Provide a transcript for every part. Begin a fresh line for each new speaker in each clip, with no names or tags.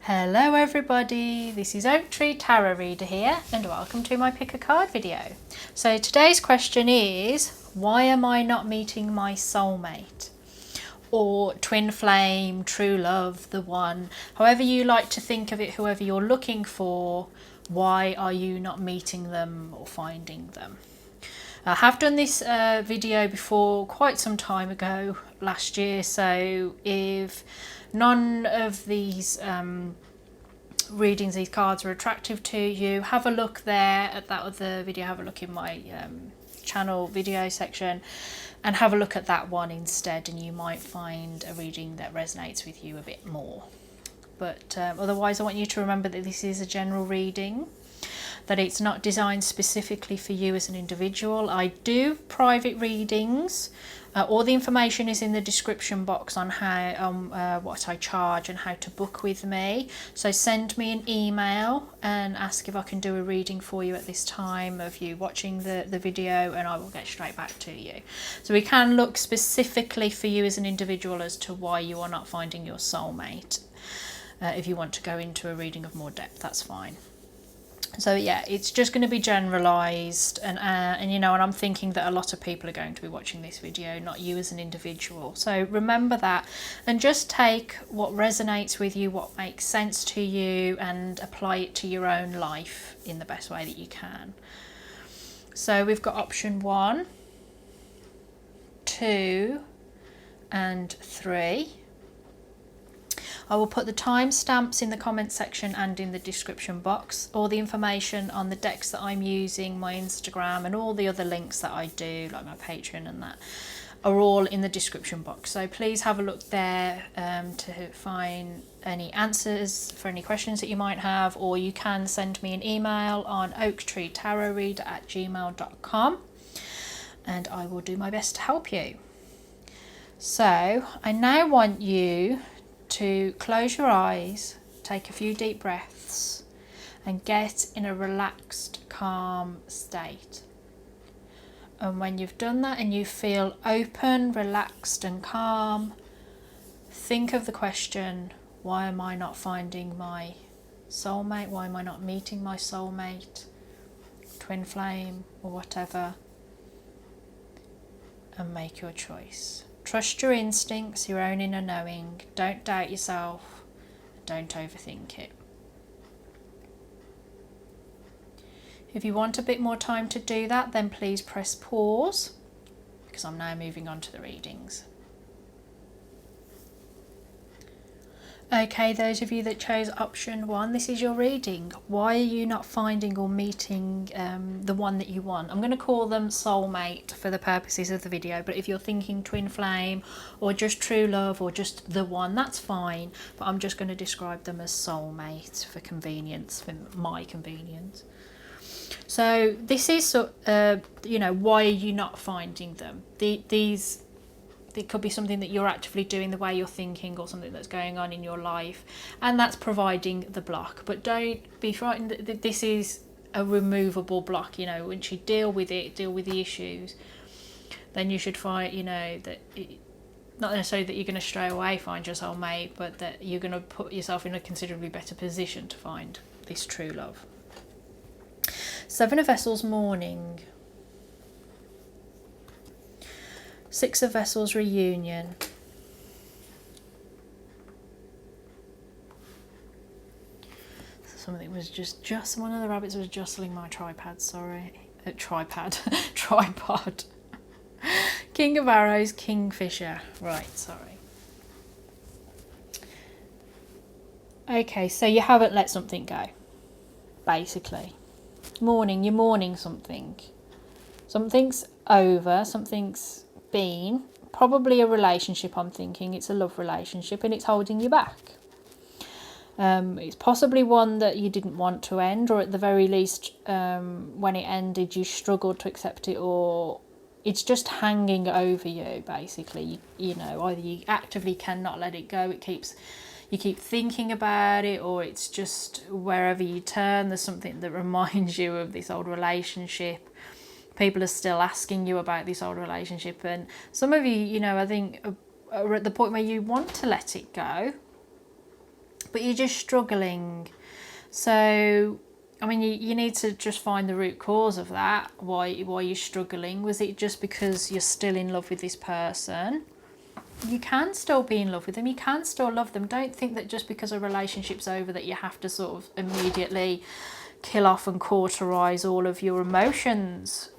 Hello everybody, this is Oak Tree Tarot Reader here and welcome to my pick a card video. So today's question is, why am I not meeting my soulmate? Or twin flame, true love, the one, however you like to think of it, whoever you're looking for, why are you not meeting them or finding them? I have done this video before quite some time ago, last year, so if none of these readings, these cards are attractive to you, have a look there at that other video, have a look in my channel video section and have a look at that one instead, and you might find a reading that resonates with you a bit more. But otherwise I want you to remember that this is a general reading, that it's not designed specifically for you as an individual. I do private readings. All the information is in the description box on how what I charge and how to book with me. So send me an email and ask if I can do a reading for you at this time of you watching the video, and I will get straight back to you. So we can look specifically for you as an individual as to why you are not finding your soulmate. If you want to go into a reading of more depth, that's fine. So yeah, it's just going to be generalized, and you know, and I'm thinking that a lot of people are going to be watching this video, not you as an individual. So remember that, and just take what resonates with you, what makes sense to you, and apply it to your own life in the best way that you can. So we've got option 1, 2 and 3. I will put the timestamps in the comment section and in the description box. All the information on the decks that I'm using, my Instagram, and all the other links that I do, like my Patreon and that, are all in the description box. So please have a look there to find any answers for any questions that you might have, or you can send me an email on oaktreetarotreader@gmail.com and I will do my best to help you. So I now want you to close your eyes, take a few deep breaths and get in a relaxed, calm state. And when you've done that and you feel open, relaxed and calm, think of the question, why am I not finding my soulmate? Why am I not meeting my soulmate, twin flame or whatever? And make your choice. Trust your instincts, your own inner knowing. Don't doubt yourself. Don't overthink it. If you want a bit more time to do that, then please press pause, because I'm now moving on to the readings. Okay, those of you that chose option 1, this is your reading. Why are you not finding or meeting the one that you want? I'm going to call them soulmate for the purposes of the video, but if you're thinking twin flame or just true love or just the one, that's fine. But I'm just going to describe them as soulmate for convenience, for my convenience. So this is, you know, why are you not finding them? It could be something that you're actively doing, the way you're thinking, or something that's going on in your life, and that's providing the block. But don't be frightened that this is a removable block. You know, once you deal with it, deal with the issues, then you should find, you know, that not necessarily that you're going to straight away find your soulmate, but that you're going to put yourself in a considerably better position to find this true love. 7 of Vessels, mourning. 6 of Vessels, reunion. Something was just one of the rabbits was jostling my tripod, sorry. Tripod. King of Arrows, Kingfisher. Right, sorry. Okay, so you haven't let something go, basically. Mourning, you're mourning something. Something's over, something's been, probably a relationship. I'm thinking it's a love relationship and it's holding you back. It's possibly one that you didn't want to end, or at the very least when it ended you struggled to accept it, or it's just hanging over you basically. You know, either you actively cannot let it go, you keep thinking about it, or it's just wherever you turn there's something that reminds you of this old relationship. People are still asking you about this old relationship, and some of you, you know, I think are at the point where you want to let it go, but you're just struggling. So, I mean, you need to just find the root cause of that. Why you're struggling? Was it just because you're still in love with this person? You can still be in love with them. You can still love them. Don't think that just because a relationship's over that you have to sort of immediately kill off and cauterize all of your emotions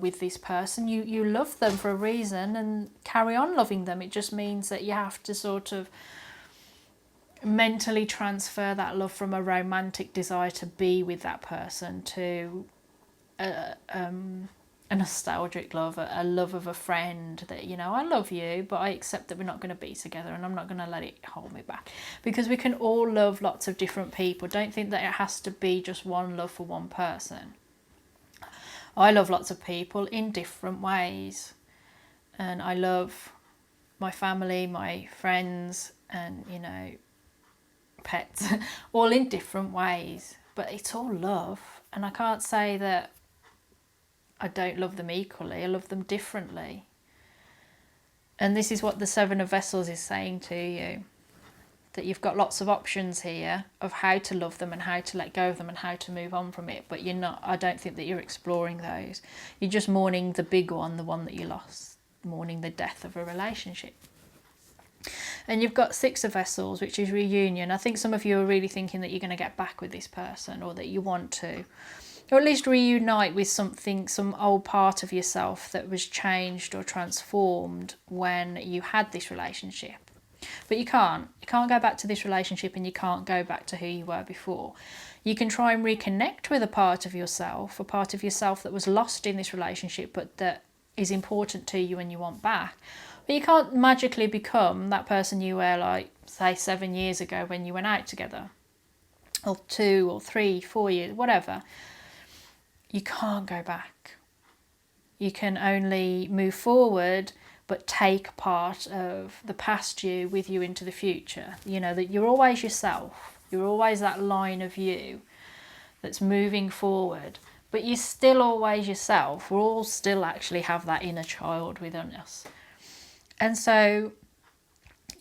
with this person. You love them for a reason and carry on loving them. It just means that you have to sort of mentally transfer that love from a romantic desire to be with that person to a nostalgic love, a love of a friend, that, you know, I love you, but I accept that we're not going to be together and I'm not going to let it hold me back. Because we can all love lots of different people. Don't think that it has to be just one love for one person. I love lots of people in different ways, and I love my family, my friends, and, you know, pets, all in different ways, but it's all love. And I can't say that I don't love them equally. I love them differently. And this is what the Seven of Vessels is saying to you, that you've got lots of options here of how to love them and how to let go of them and how to move on from it, but you're not, I don't think that you're exploring those. You're just mourning the big one, the one that you lost, mourning the death of a relationship. And you've got Six of Vessels, which is reunion. I think some of you are really thinking that you're going to get back with this person, or that you want to, or at least reunite with something, some old part of yourself that was changed or transformed when you had this relationship. But you can't go back to this relationship, and you can't go back to who you were before. You can try and reconnect with a part of yourself that was lost in this relationship, but that is important to you and you want back. But you can't magically become that person you were, like, say, 7 years ago when you went out together, or 2 or 3, 4 years, whatever. You can't go back. You can only move forward, but take part of the past you with you into the future. You know, that you're always yourself. You're always that line of you that's moving forward, but you're still always yourself. We all still actually have that inner child within us. And so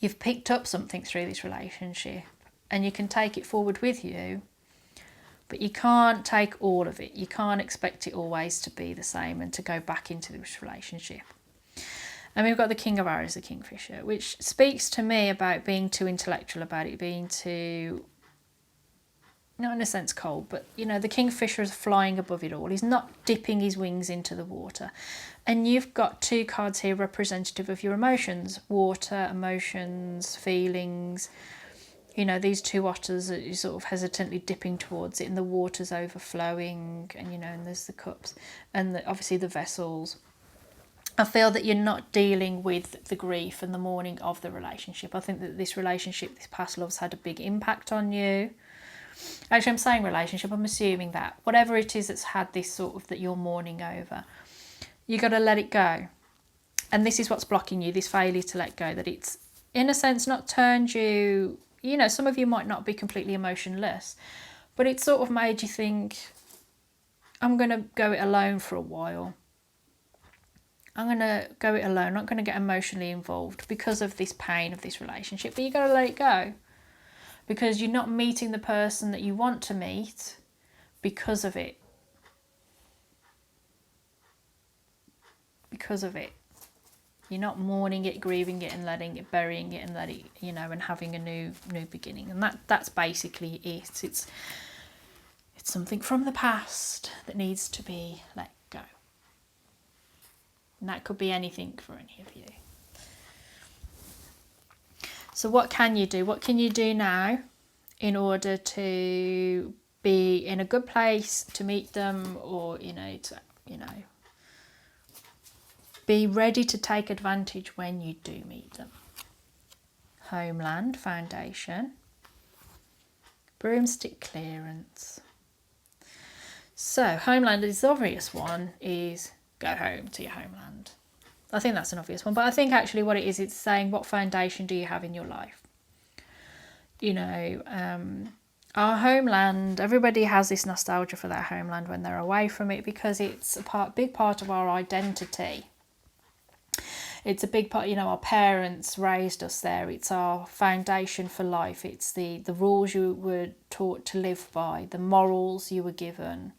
you've picked up something through this relationship, and you can take it forward with you, but you can't take all of it. You can't expect it always to be the same and to go back into this relationship. And we've got the King of Arrows, the Kingfisher, which speaks to me about being too intellectual about it, being too, not in a sense cold, but, you know, the Kingfisher is flying above it all. He's not dipping his wings into the water. And you've got 2 cards here representative of your emotions. Water, emotions, feelings. You know, these 2 otters are sort of hesitantly dipping towards it, and the water's overflowing, and, you know, and there's the cups, and obviously the vessels. I feel that you're not dealing with the grief and the mourning of the relationship. I think that this relationship, this past love's had a big impact on you. Actually, I'm saying relationship, I'm assuming that. Whatever it is that's had this sort of, that you're mourning over, you got to let it go. And this is what's blocking you, this failure to let go, that it's, in a sense, not turned you, you know, some of you might not be completely emotionless, but it sort of made you think, I'm going to go it alone for a while. I'm going to go it alone. I'm not going to get emotionally involved because of this pain of this relationship. But you got to let it go, because you're not meeting the person that you want to meet because of it. Because of it. You're not mourning it, grieving it, and letting it, burying it, and let it, you know, and having a new beginning. And that's basically it. It's something from the past that needs to be let go. And that could be anything for any of you. So what can you do? What can you do now in order to be in a good place to meet them, or, be ready to take advantage when you do meet them? Homeland, foundation, broomstick clearance. So homeland is the obvious one, is go home to your homeland. I think that's an obvious one, but I think actually what it is, it's saying, what foundation do you have in your life? You know, our homeland, everybody has this nostalgia for their homeland when they're away from it, because it's a big part of our identity. It's a big part, our parents raised us there. It's our foundation for life. It's the rules you were taught to live by, the morals you were given,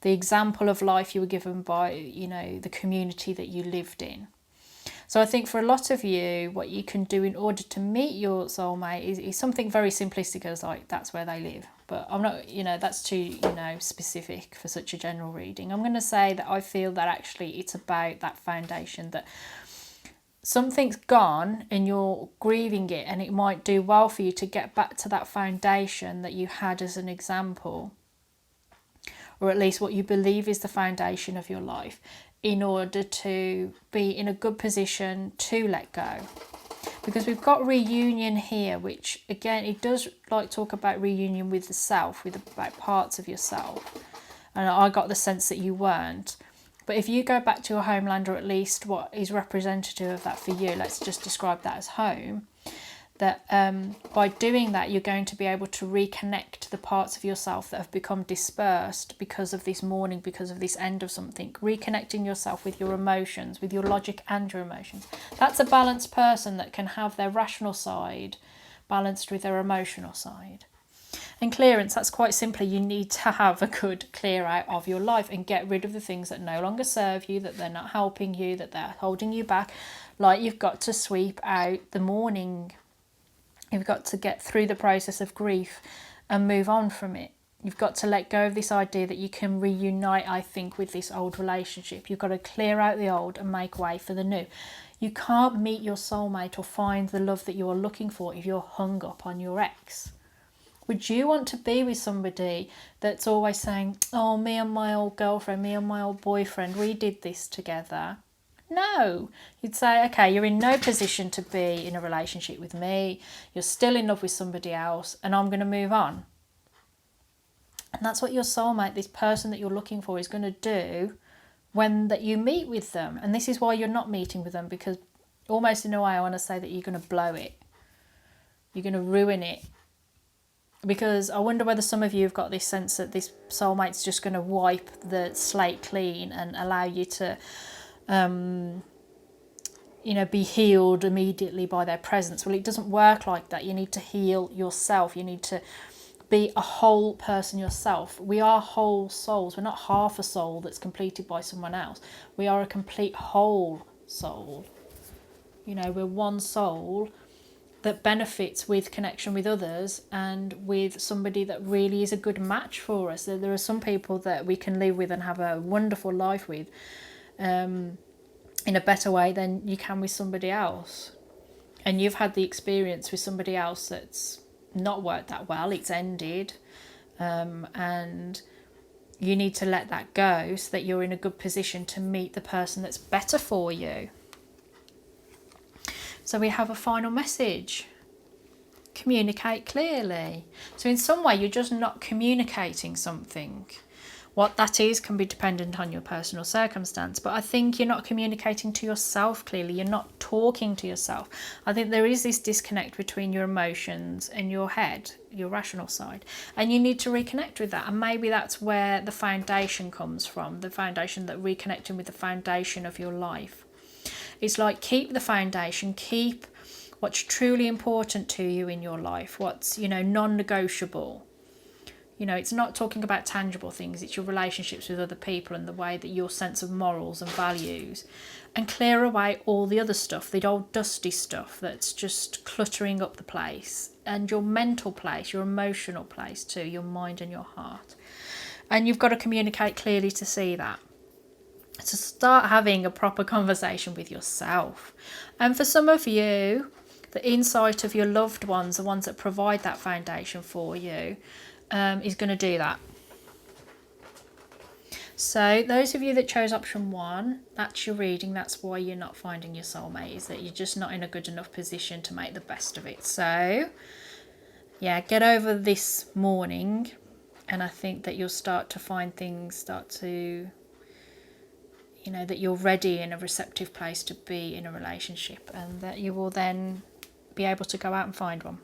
the example of life you were given by, the community that you lived in. So I think for a lot of you, what you can do in order to meet your soulmate is something very simplistic as like, that's where they live. But I'm not, that's too, specific for such a general reading. I'm going to say that I feel that actually it's about that foundation, that something's gone and you're grieving it, and it might do well for you to get back to that foundation that you had as an example, or at least what you believe is the foundation of your life, in order to be in a good position to let go. Because we've got reunion here, which again, it does like talk about reunion with the self, about parts of yourself. And I got the sense that you weren't. But if you go back to your homeland, or at least what is representative of that for you, let's just describe that as home, that by doing that, you're going to be able to reconnect the parts of yourself that have become dispersed because of this mourning, because of this end of something, reconnecting yourself with your emotions, with your logic and your emotions. That's a balanced person that can have their rational side balanced with their emotional side. And clearance, that's quite simply, you need to have a good clear out of your life and get rid of the things that no longer serve you, that they're not helping you, that they're holding you back. Like, you've got to sweep out the mourning. You've got to get through the process of grief and move on from it. You've got to let go of this idea that you can reunite, I think, with this old relationship. You've got to clear out the old and make way for the new. You can't meet your soulmate or find the love that you're looking for if you're hung up on your ex. Would you want to be with somebody that's always saying, oh, me and my old girlfriend, me and my old boyfriend, we did this together? No. You'd say, okay, you're in no position to be in a relationship with me. You're still in love with somebody else, and I'm going to move on. And that's what your soulmate, this person that you're looking for, is going to do when that you meet with them. And this is why you're not meeting with them, because almost in a way I want to say that you're going to blow it. You're going to ruin it. Because I wonder whether some of you have got this sense that this soulmate's just going to wipe the slate clean and allow you to, be healed immediately by their presence. Well, it doesn't work like that. You need to heal yourself. You need to be a whole person yourself. We are whole souls. We're not half a soul that's completed by someone else. We are a complete whole soul. We're one soul that benefits with connection with others and with somebody that really is a good match for us. There are some people that we can live with and have a wonderful life with in a better way than you can with somebody else. And you've had the experience with somebody else that's not worked that well, it's ended, and you need to let that go so that you're in a good position to meet the person that's better for you. So we have a final message. Communicate clearly. So in some way, you're just not communicating something. What that is can be dependent on your personal circumstance, but I think you're not communicating to yourself clearly. You're not talking to yourself. I think there is this disconnect between your emotions and your head, your rational side, and you need to reconnect with that. And maybe that's where the foundation comes from, the foundation, that reconnecting with the foundation of your life. It's like, keep the foundation, keep what's truly important to you in your life, what's, non-negotiable. It's not talking about tangible things, it's your relationships with other people and the way that your sense of morals and values. And clear away all the other stuff, the old dusty stuff that's just cluttering up the place. And your mental place, your emotional place too, your mind and your heart. And you've got to communicate clearly to see that. To start having a proper conversation with yourself. And for some of you, the insight of your loved ones, the ones that provide that foundation for you, is going to do that. So those of you that chose option 1, that's your reading. That's why you're not finding your soulmate, is that you're just not in a good enough position to make the best of it. So yeah, get over this mourning, and I think that you'll start to find things start to, that you're ready in a receptive place to be in a relationship, and that you will then be able to go out and find one.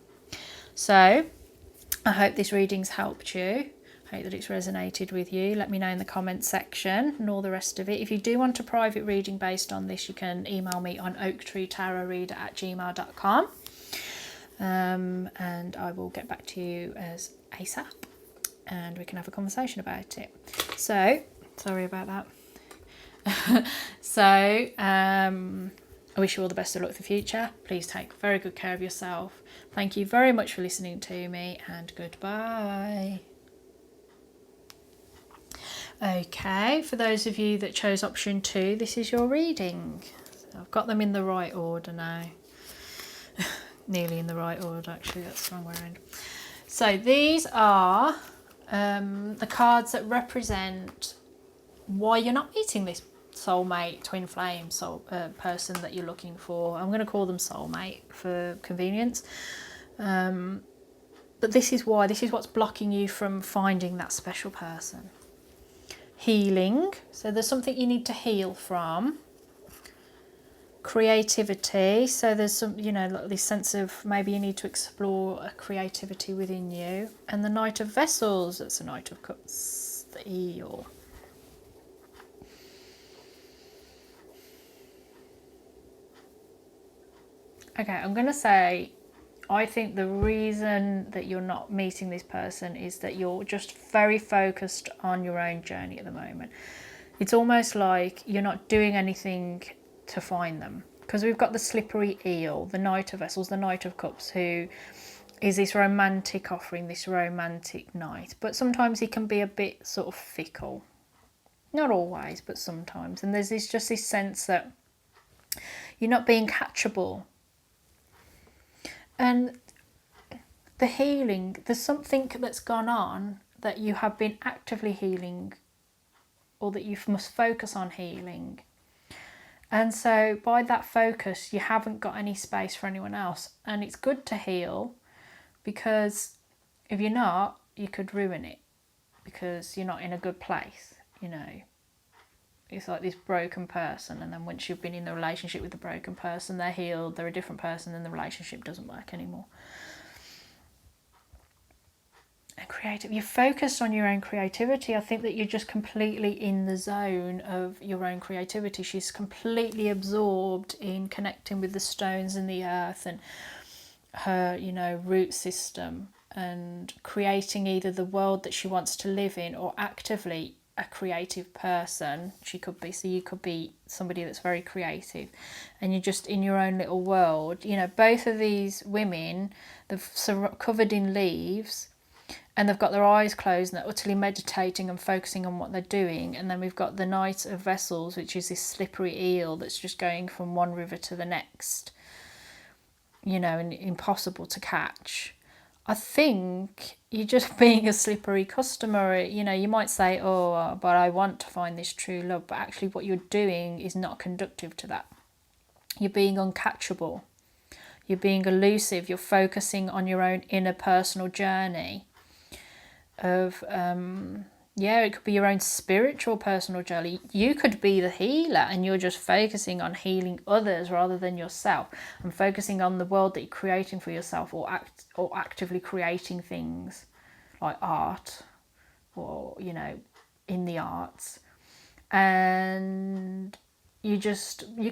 So I hope this reading's helped you. Hope that it's resonated with you. Let me know in the comments section and all the rest of it. If you do want a private reading based on this, you can email me on oaktreetarotreader@gmail.com. And I will get back to you as ASAP and we can have a conversation about it. So, sorry about that. I wish you all the best of luck for the future. Please take very good care of yourself. Thank you very much for listening to me, and goodbye. Okay, for those of you that chose option 2, this is your reading. So I've got them in the right order now. Nearly in the right order, actually, that's the wrong way around. So these are the cards that represent why you're not meeting this soulmate, twin flame person that you're looking for. I'm going to call them soulmate for convenience. But this is why, this is what's blocking you from finding that special person. Healing, so there's something you need to heal from. Creativity, so there's some, you know, this sense of maybe you need to explore a creativity within you. And the Knight of Vessels, that's the Knight of Cups, the eel. Okay, I'm going to say, I think the reason that you're not meeting this person is that you're just very focused on your own journey at the moment. It's almost like you're not doing anything to find them. Because we've got the slippery eel, the Knight of Vessels, the Knight of Cups, who is this romantic offering, this romantic knight. But sometimes he can be a bit sort of fickle. Not always, but sometimes. And there's just this sense that you're not being catchable. And the healing, there's something that's gone on that you have been actively healing, or that you must focus on healing. And so by that focus, you haven't got any space for anyone else. And it's good to heal, because if you're not, you could ruin it, because you're not in a good place, you know. It's like this broken person, and then once you've been in a relationship with the broken person, they're healed, they're a different person, and the relationship doesn't work anymore. And creative, you're focused on your own creativity. I think that you're just completely in the zone of your own creativity. She's completely absorbed in connecting with the stones and the earth and her, you know, root system, and creating either the world that she wants to live in, or actively a creative person. She could be, so you could be somebody that's very creative, and you're just in your own little world. You know, both of these women, they're covered in leaves, and they've got their eyes closed, and they're utterly meditating and focusing on what they're doing. And then we've got the Knight of Vessels, which is this slippery eel that's just going from one river to the next, you know, and impossible to catch. I think you're just being a slippery customer. You know, you might say, oh, but I want to find this true love. But actually what you're doing is not conducive to that. You're being uncatchable. You're being elusive. You're focusing on your own inner personal journey of, yeah, it could be your own spiritual personal journey. You could be the healer, and you're just focusing on healing others rather than yourself, and focusing on the world that you're creating for yourself, or actively creating things like art, or, you know, in the arts. And you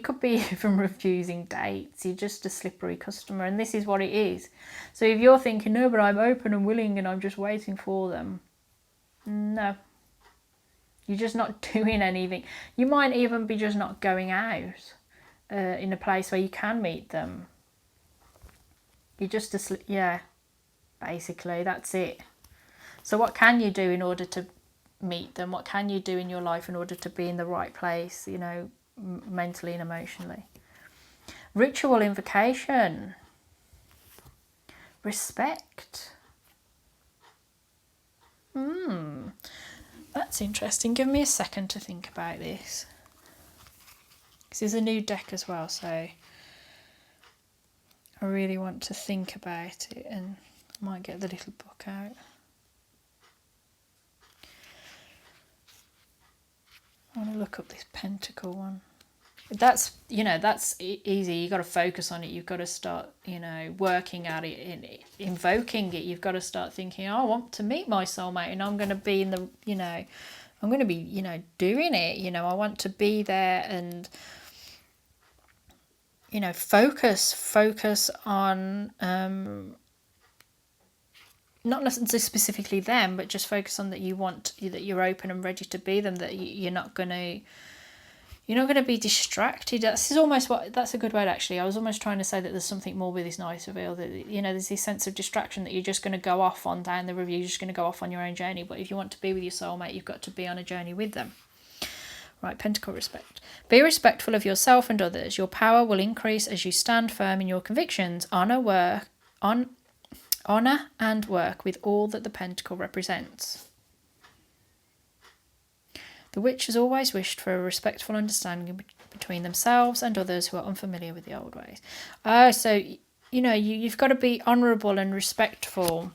could be even refusing dates. You're just a slippery customer, and this is what it is. So if you're thinking, no, but I'm open and willing and I'm just waiting for them, no, you're just not doing anything. You might even be just not going out in a place where you can meet them. You're just yeah, basically that's it. So what can you do in order to meet them? What can you do in your life in order to be in the right place, you know, mentally and emotionally? Ritual invocation. Respect. That's interesting. Give me a second to think about this. This is a new deck as well, so I really want to think about it, and I might get the little book out. I want to look up this pentacle one. That's, that's easy. You've got to focus on it. You've got to start, working at it, invoking it. You've got to start thinking, oh, I want to meet my soulmate, and I'm going to be in the, I'm going to be, doing it. I want to be there, and, focus on, not necessarily specifically them, but just focus on that that you're open and ready to be them, that you're not going to be distracted. That's a good word, actually. I was almost trying to say that there's something more with this nice reveal, that, there's this sense of distraction that you're just going to go off on down the review, you're just going to go off on your own journey. But if you want to be with your soulmate, you've got to be on a journey with them. Right, Pentacle respect. Be respectful of yourself and others. Your power will increase as you stand firm in your convictions. Honour and work with all that the Pentacle represents. The witch has always wished for a respectful understanding between themselves and others who are unfamiliar with the old ways. So, you've got to be honourable and respectful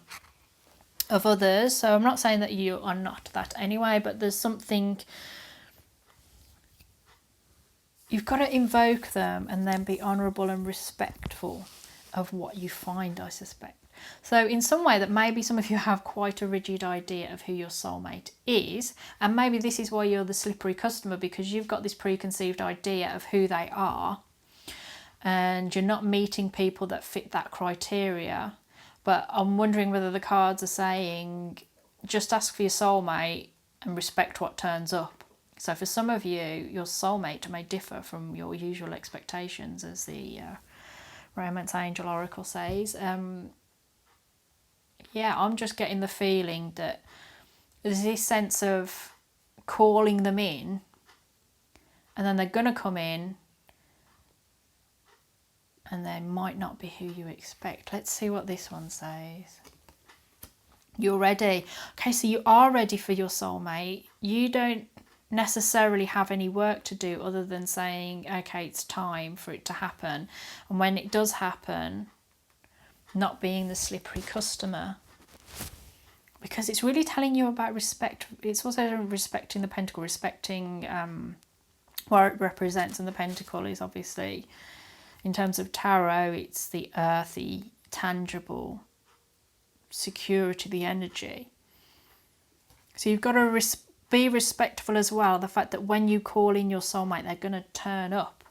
of others. So I'm not saying that you are not that anyway, but there's something... You've got to invoke them and then be honourable and respectful of what you find, I suspect. So in some way that maybe some of you have quite a rigid idea of who your soulmate is, and maybe this is why you're the slippery customer, because you've got this preconceived idea of who they are and you're not meeting people that fit that criteria. But I'm wondering whether the cards are saying just ask for your soulmate and respect what turns up. So for some of you, your soulmate may differ from your usual expectations, as the Romance Angel Oracle says. Yeah, I'm just getting the feeling that there's this sense of calling them in, and then they're going to come in and they might not be who you expect. Let's see what this one says. You're ready. Okay, so you are ready for your soulmate. You don't necessarily have any work to do other than saying, okay, it's time for it to happen. And when it does happen, not being the slippery customer, because it's really telling you about respect. It's also respecting the Pentacle, respecting what it represents. And the Pentacle is obviously, in terms of tarot, it's the earthy, tangible security, the energy. So you've got to be respectful as well. The fact that when you call in your soulmate, they're going to turn up.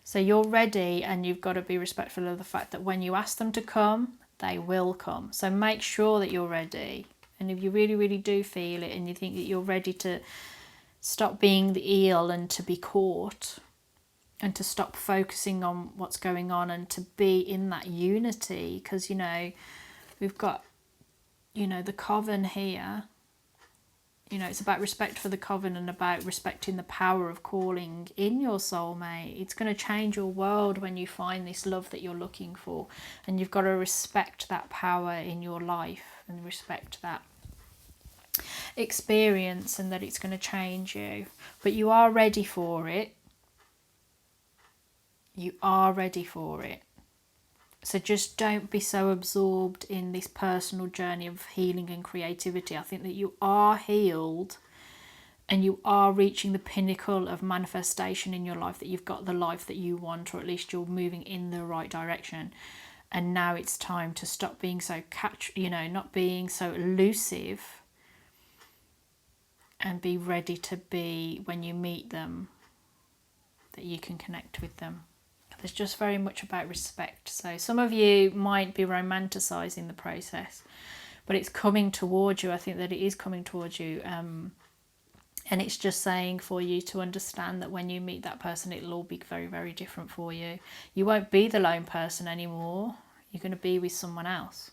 So you're ready, and you've got to be respectful of the fact that when you ask them to come, they will come. So make sure that you're ready. And if you really, really do feel it and you think that you're ready to stop being the eel and to be caught and to stop focusing on what's going on and to be in that unity, because, we've got, the coven here. It's about respect for the coven and about respecting the power of calling in your soulmate. It's going to change your world when you find this love that you're looking for. And you've got to respect that power in your life and respect that experience, and that it's going to change you. But you are ready for it. You are ready for it. So just don't be so absorbed in this personal journey of healing and creativity. I think that you are healed and you are reaching the pinnacle of manifestation in your life, that you've got the life that you want, or at least you're moving in the right direction. And now it's time to stop being so not being so elusive, and be ready to be, when you meet them, that you can connect with them. There's just very much about respect. So some of you might be romanticising the process, but it's coming towards you. I think that it is coming towards you. And it's just saying for you to understand that when you meet that person, it'll all be very, very different for you. You won't be the lone person anymore. You're going to be with someone else.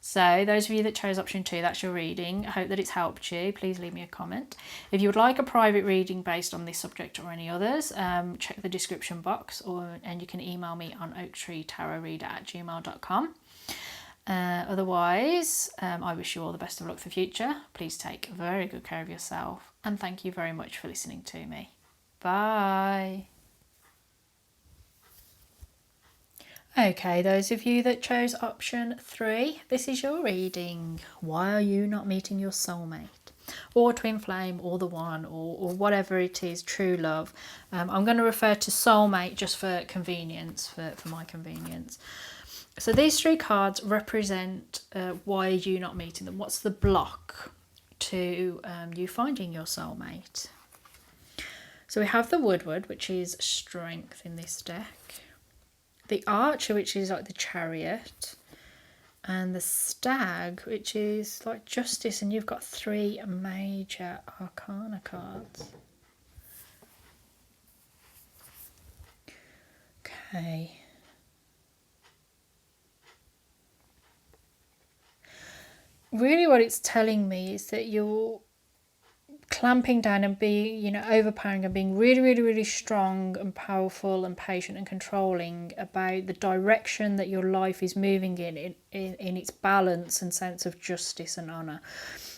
So those of you that chose option 2, that's your reading. I hope that it's helped you. Please leave me a comment. If you would like a private reading based on this subject or any others, check the description box, and you can email me on oaktreetarotreader@gmail.com. Otherwise, I wish you all the best of luck for the future. Please take very good care of yourself, and thank you very much for listening to me. Bye. Okay, those of you that chose option 3, this is your reading. Why are you not meeting your soulmate? or twin flame, or the one, or whatever it is, true love. I'm going to refer to soulmate just for convenience, for my convenience. So these 3 cards represent why are you not meeting them? What's the block to you finding your soulmate? So we have the Woodward, which is strength in this deck. The Archer, which is like the Chariot. And the Stag, which is like Justice. And you've got 3 major arcana cards. Okay. Really what it's telling me is that you're clamping down and being, overpowering and being really, really, really strong and powerful and patient and controlling about the direction that your life is moving in its balance and sense of justice and honour.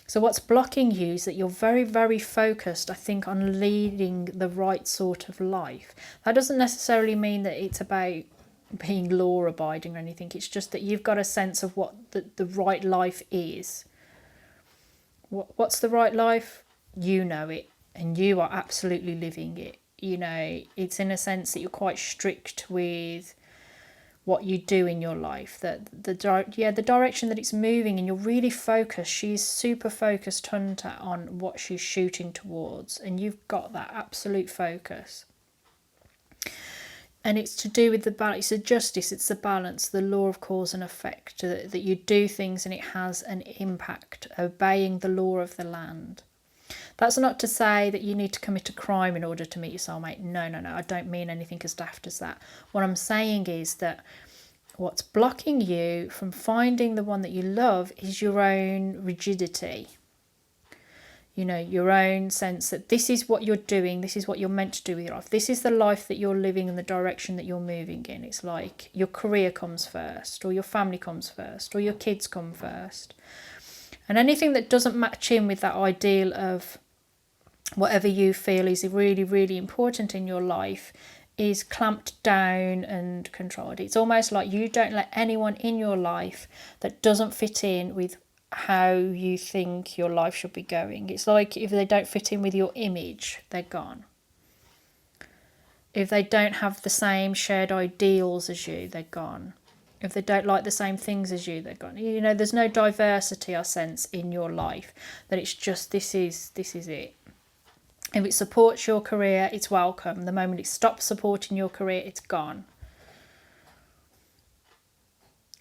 So what's blocking you is that you're very, very focused, I think, on leading the right sort of life. That doesn't necessarily mean that it's about being law-abiding or anything. It's just that you've got a sense of what the right life is. What's the right life? You know it, and you are absolutely living it. It's in a sense that you're quite strict with what you do in your life, that the direction that it's moving, and you're really focused. She's super focused hunter on what she's shooting towards, and you've got that absolute focus. And it's to do with the balance, it's the justice, it's the balance, the law of cause and effect, that you do things and it has an impact, obeying the law of the land. That's not to say that you need to commit a crime in order to meet your soulmate. No, I don't mean anything as daft as that. What I'm saying is that what's blocking you from finding the one that you love is your own rigidity. Your own sense that this is what you're doing, this is what you're meant to do with your life. This is the life that you're living and the direction that you're moving in. It's like your career comes first, or your family comes first, or your kids come first. And anything that doesn't match in with that ideal of whatever you feel is really, really important in your life is clamped down and controlled. It's almost like you don't let anyone in your life that doesn't fit in with how you think your life should be going. It's like if they don't fit in with your image, they're gone. If they don't have the same shared ideals as you, they're gone. If they don't like the same things as you, they're gone. There's no diversity, I sense, in your life. That it's just this is it. If it supports your career, it's welcome. The moment it stops supporting your career, it's gone.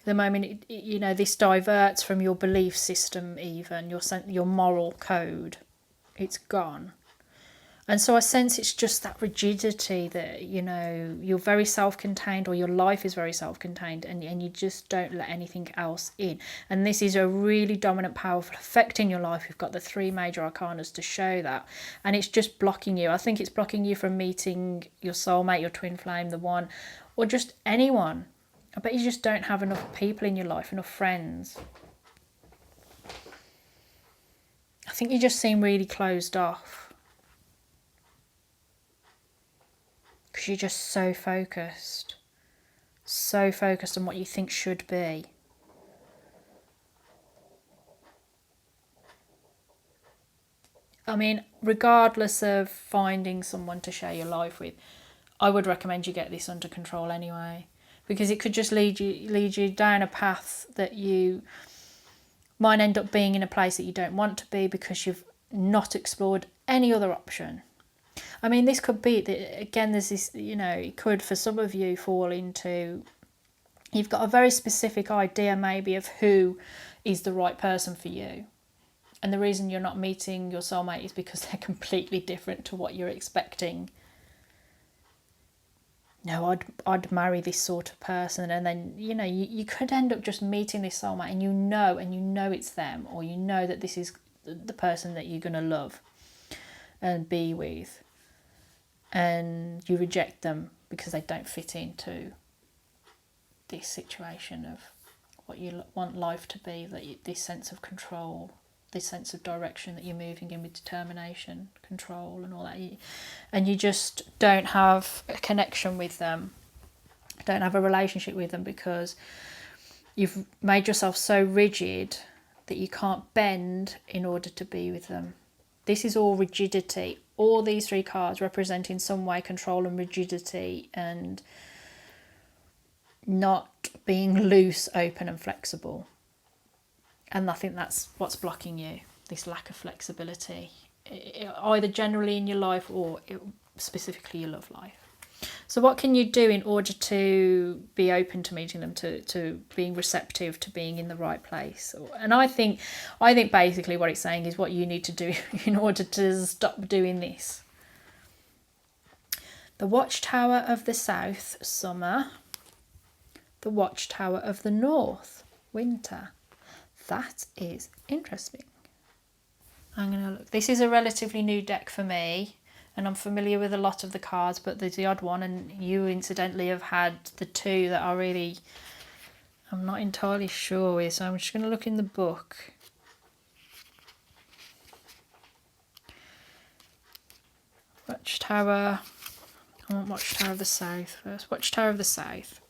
The moment this diverts from your belief system, even your moral code, it's gone. And so I sense it's just that rigidity that, you're very self-contained, or your life is very self-contained, and you just don't let anything else in. And this is a really dominant, powerful effect in your life. You've got the 3 major arcanas to show that. And it's just blocking you. I think it's blocking you from meeting your soulmate, your twin flame, the one, or just anyone. I bet you just don't have enough people in your life, enough friends. I think you just seem really closed off. Because you're just so focused on what you think should be. I mean, regardless of finding someone to share your life with, I would recommend you get this under control anyway, because it could just lead you down a path that you might end up being in a place that you don't want to be because you've not explored any other option. I mean, this could be, again, there's this, it could for some of you fall into, you've got a very specific idea maybe of who is the right person for you. And the reason you're not meeting your soulmate is because they're completely different to what you're expecting. No, I'd marry this sort of person, and then you could end up just meeting this soulmate, and you know it's them, or you know that this is the person that you're going to love and be with, and you reject them because they don't fit into this situation of what you want life to be, this sense of control, this sense of direction that you're moving in with determination, control and all that, and you just don't have a connection with them, don't have a relationship with them, because you've made yourself so rigid that you can't bend in order to be with them. This is all rigidity. All these 3 cards represent in some way control and rigidity and not being loose, open and flexible. And I think that's what's blocking you, this lack of flexibility, either generally in your life or specifically your love life. So what can you do in order to be open to meeting them, to being receptive, to being in the right place? And I think basically what it's saying is what you need to do in order to stop doing this. The Watchtower of the South, summer. The Watchtower of the North, winter. That is interesting. I'm going to look. This is a relatively new deck for me, and I'm familiar with a lot of the cards, but there's the odd one, and you incidentally have had the 2 that I'm not entirely sure with, so I'm just going to look in the book. Watchtower. I want Watchtower of the South first. Watchtower of the South.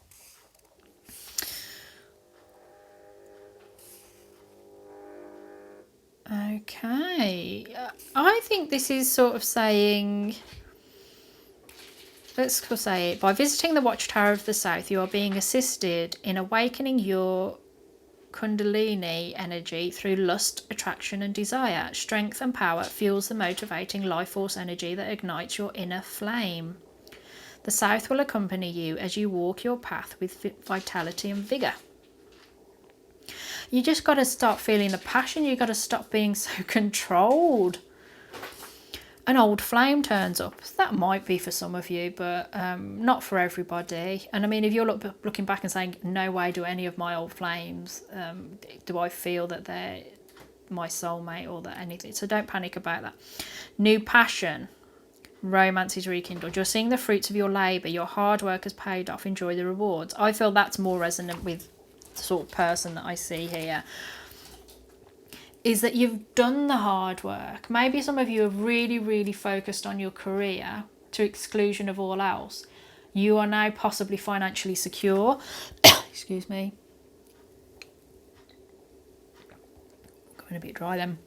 Okay, I think this is sort of saying, let's say it, by visiting the Watchtower of the South, you are being assisted in awakening your Kundalini energy through lust, attraction and desire. Strength and power fuels the motivating life force energy that ignites your inner flame. The South will accompany you as you walk your path with vitality and vigour. You just got to start feeling the passion. You got to stop being so controlled. An old flame turns up. That might be for some of you, but not for everybody. And I mean, if you're looking back and saying, no way do any of my old flames, do I feel that they're my soulmate or that anything. So don't panic about that. New passion. Romance is rekindled. You're seeing the fruits of your labour. Your hard work has paid off. Enjoy the rewards. I feel that's more resonant with sort of person that I see here, is that you've done the hard work. Maybe some of you have really focused on your career to exclusion of all else. You are now possibly financially secure. Excuse me, going a bit dry then.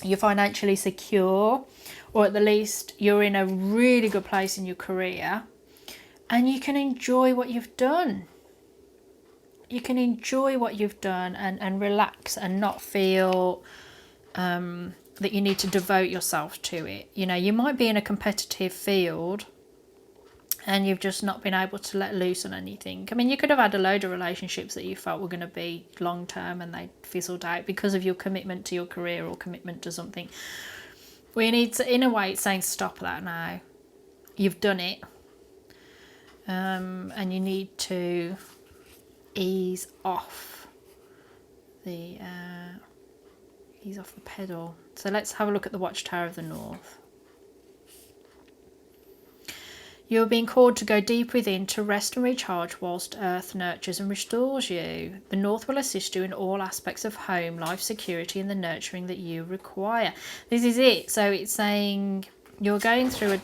You're financially secure, or at the least you're in a really good place in your career, and you can enjoy what you've done. You can enjoy what you've done and relax and not feel that you need to devote yourself to it. You know, you might be in a competitive field and you've just not been able to let loose on anything. I mean, you could have had a load of relationships that you felt were going to be long term and they fizzled out because of your commitment to your career or commitment to something. We need to, in a way, it's saying stop that now. You've done it. And you need to ease off the pedal. So let's have a look at the Watchtower of the North. You are being called to go deep within to rest and recharge whilst Earth nurtures and restores you. The North will assist you in all aspects of home, life, security and the nurturing that you require. This is it. So it's saying you're going through a...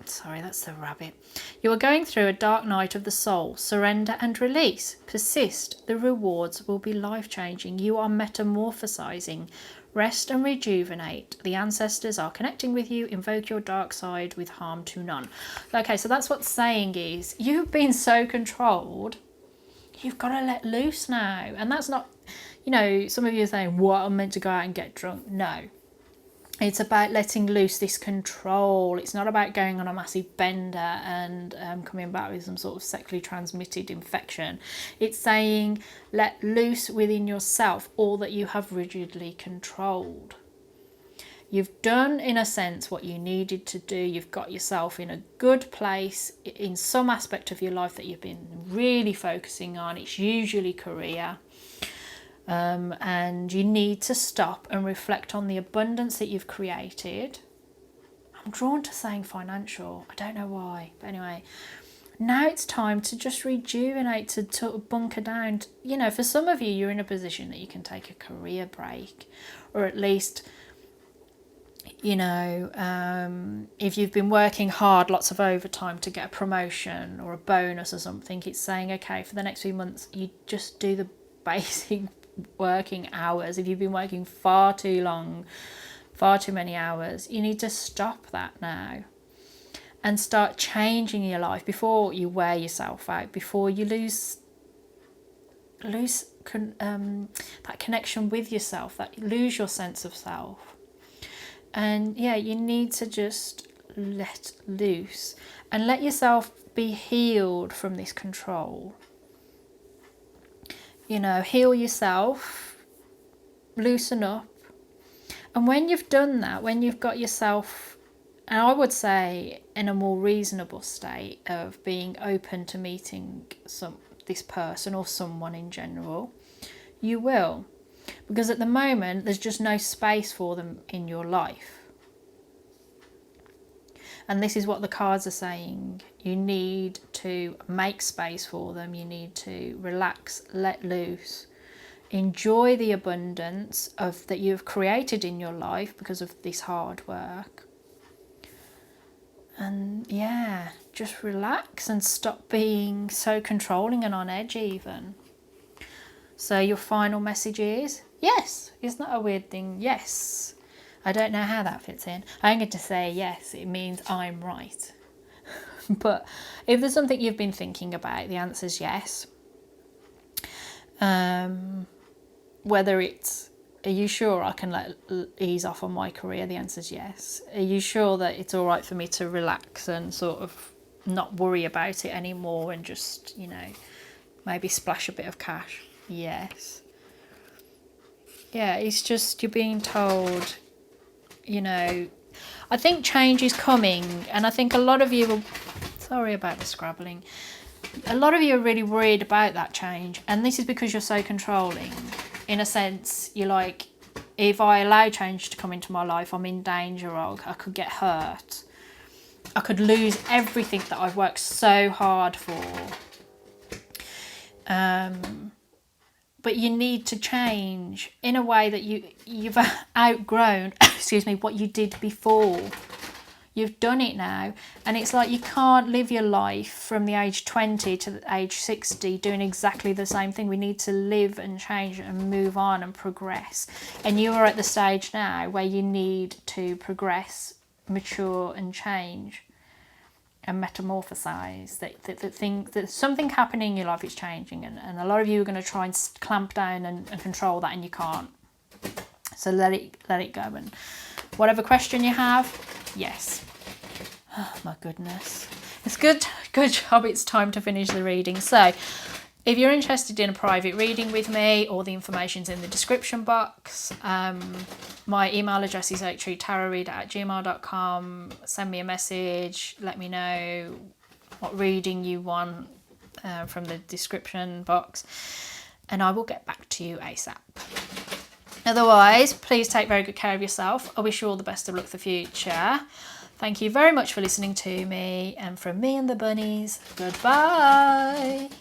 Sorry, that's the rabbit. You are going through a dark night of the soul. Surrender and release. Persist. The rewards will be life-changing. You are metamorphosizing. Rest and rejuvenate. The ancestors are connecting with you. Invoke your dark side with harm to none. Okay, so that's what saying is. You've been so controlled. You've got to let loose now. And that's not, you know, some of you are saying, what, I'm meant to go out and get drunk. No. It's about letting loose this control. It's not about going on a massive bender and coming back with some sort of sexually transmitted infection. It's saying let loose within yourself all that you have rigidly controlled. You've done, in a sense, what you needed to do. You've got yourself in a good place in some aspect of your life that you've been really focusing on. It's usually career. And you need to stop and reflect on the abundance that you've created. I'm drawn to saying financial. I don't know why. But anyway, now it's time to just rejuvenate, to bunker down. You know, for some of you, you're in a position that you can take a career break. Or at least, you know, if you've been working hard, lots of overtime to get a promotion or a bonus or something, it's saying, okay, for the next few months, you just do the basic working hours, if you've been working far too long, far too many hours, you need to stop that now and start changing your life before you wear yourself out, before you lose that connection with yourself, that you lose your sense of self. And yeah, you need to just let loose and let yourself be healed from this control. You know, heal yourself, loosen up. And when you've done that, when you've got yourself, and I would say in a more reasonable state of being open to meeting this person or someone in general, you will. Because at the moment, there's just no space for them in your life. And this is what the cards are saying. You need to make space for them. You need to relax, let loose. Enjoy the abundance that you've created in your life because of this hard work. And yeah, just relax and stop being so controlling and on edge even. So your final message is yes. Isn't that a weird thing? Yes. I don't know how that fits in. I'm going to say yes. It means I'm right. But if there's something you've been thinking about, the answer is yes. Whether it's, are you sure I can ease off on my career? The answer is yes. Are you sure that it's all right for me to relax and sort of not worry about it anymore and just, you know, maybe splash a bit of cash? Yes. Yeah, it's just you're being told, you know, I think change is coming, and I think a lot of you will, sorry about the scrabbling, a lot of you are really worried about that change, and this is because you're so controlling. In a sense, you're like, if I allow change to come into my life, I'm in danger, or I could get hurt. I could lose everything that I've worked so hard for. But you need to change in a way that you've outgrown, excuse me, what you did before. You've done it now, and it's like you can't live your life from the age 20 to the age 60 doing exactly the same thing. We need to live and change and move on and progress. And you are at the stage now where you need to progress, mature and change and metamorphosize. That something happening in your life is changing, and a lot of you are going to try and clamp down and control that, and you can't. So let it go, and whatever question you have, yes. Oh my goodness. It's good job it's time to finish the reading. So if you're interested in a private reading with me, all the information's in the description box. My email address is oaktreetarotreader@gmail.com. Send me a message, let me know what reading you want from the description box, and I will get back to you ASAP. Otherwise, please take very good care of yourself. I wish you all the best of luck for the future. Thank you very much for listening to me, and from me and the bunnies, goodbye.